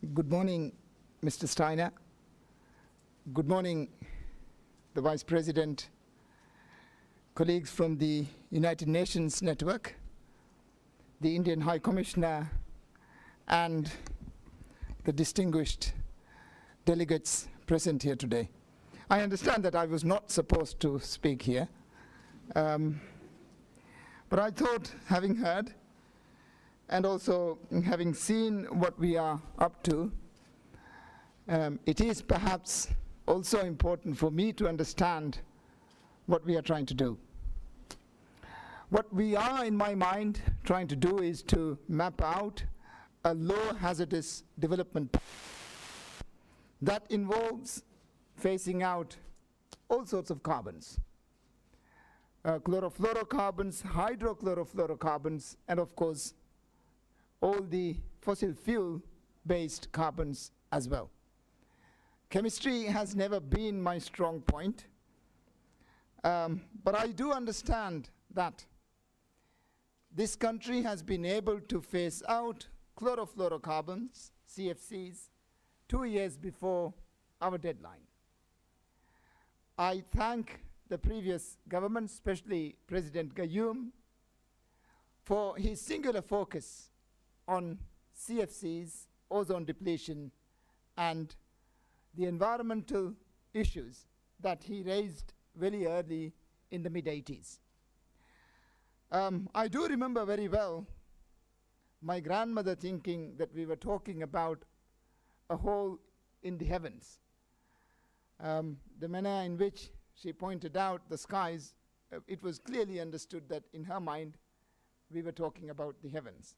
Good morning, Mr. Steiner. Good morning, the Vice President, colleagues from the United Nations Network, the Indian High Commissioner, and the distinguished delegates present here today. I understand that I was not supposed to speak here, but I thought, having heard, and also having seen what we are up to, it is perhaps also important for me to understand what we are trying to do. What we are, in my mind, trying to do is to map out a low hazardous development that involves phasing out all sorts of carbons, chlorofluorocarbons, hydrochlorofluorocarbons, and of course all the fossil fuel-based carbons as well. Chemistry has never been my strong point, but I do understand that this country has been able to phase out chlorofluorocarbons, CFCs, 2 years before our deadline. I thank the previous government, especially President Gayoom, for his singular focus on CFCs, ozone depletion, and the environmental issues that he raised very early in the mid-80s. I do remember very well my grandmother thinking that we were talking about a hole in the heavens. The manner in which she pointed out the skies, it was clearly understood that in her mind we were talking about the heavens.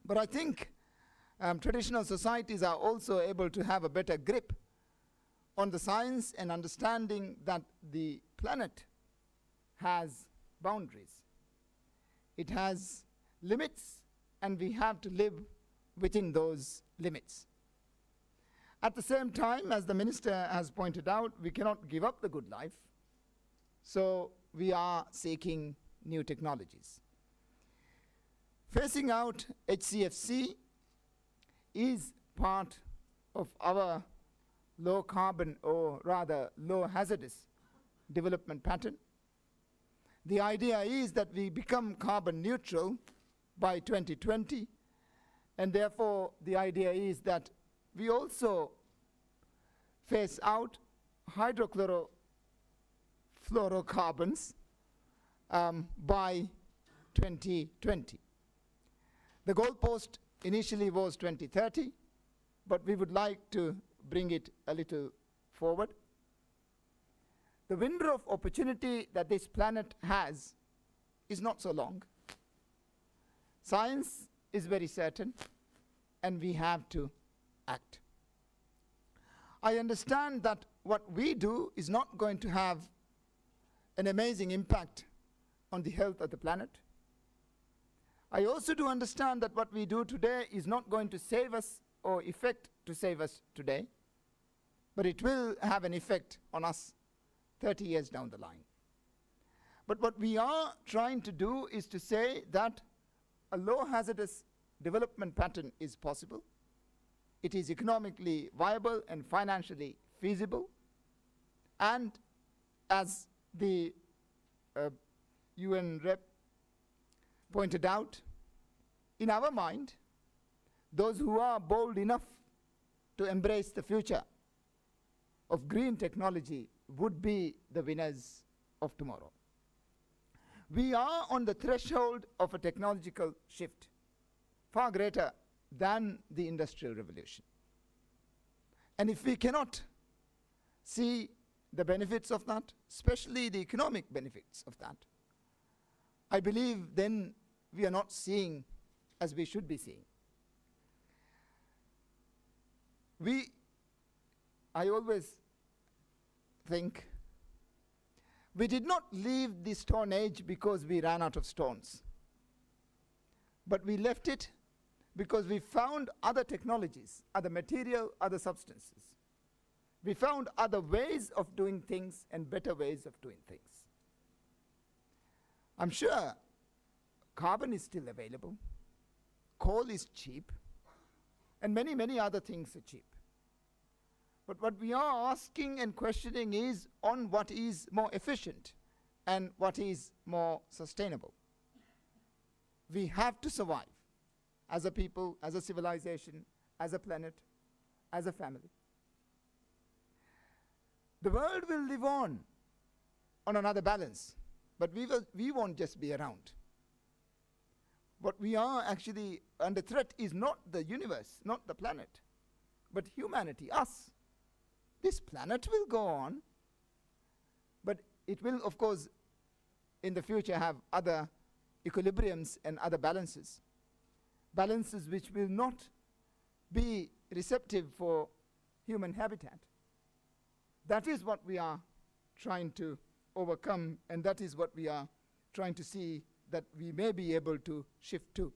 But I think traditional societies are also able to have a better grip on the science and understanding that the planet has boundaries. It has limits, and we have to live within those limits. At the same time, as the minister has pointed out, we cannot give up the good life, so we are seeking new technologies. Phasing out HCFC is part of our low carbon, or rather low hazardous development pattern. The idea is that we become carbon neutral by 2020, and therefore the idea is that we also phase out hydrochlorofluorocarbons by 2020. The goalpost initially was 2030, but we would like to bring it a little forward. The window of opportunity that this planet has is not so long. Science is very certain, and we have to act. I understand that what we do is not going to have an amazing impact on the health of the planet. I also do understand that what we do today is not going to save us or effect to save us today, but it will have an effect on us 30 years down the line. But what we are trying to do is to say that a low hazardous development pattern is possible. It is economically viable and financially feasible. And as the UN rep pointed out, in our mind, those who are bold enough to embrace the future of green technology would be the winners of tomorrow. We are on the threshold of a technological shift, far greater than the Industrial Revolution. And if we cannot see the benefits of that, especially the economic benefits of that, I believe then we are not seeing as we should be seeing. I always think we did not leave the Stone Age because we ran out of stones, but we left it because we found other technologies, other material, other substances. We found other ways of doing things and better ways of doing things. I'm sure carbon is still available, coal is cheap, and many, many other things are cheap. But what we are asking and questioning is on what is more efficient and what is more sustainable. We have to survive as a people, as a civilization, as a planet, as a family. The world will live on another balance, but we won't just be around. What we are actually under threat is not the universe, not the planet, but humanity, us. This planet will go on, but it will, of course, in the future have other equilibriums and other balances. Balances which will not be receptive for human habitat. That is what we are trying to overcome, and that is what we are trying to see that we may be able to shift to.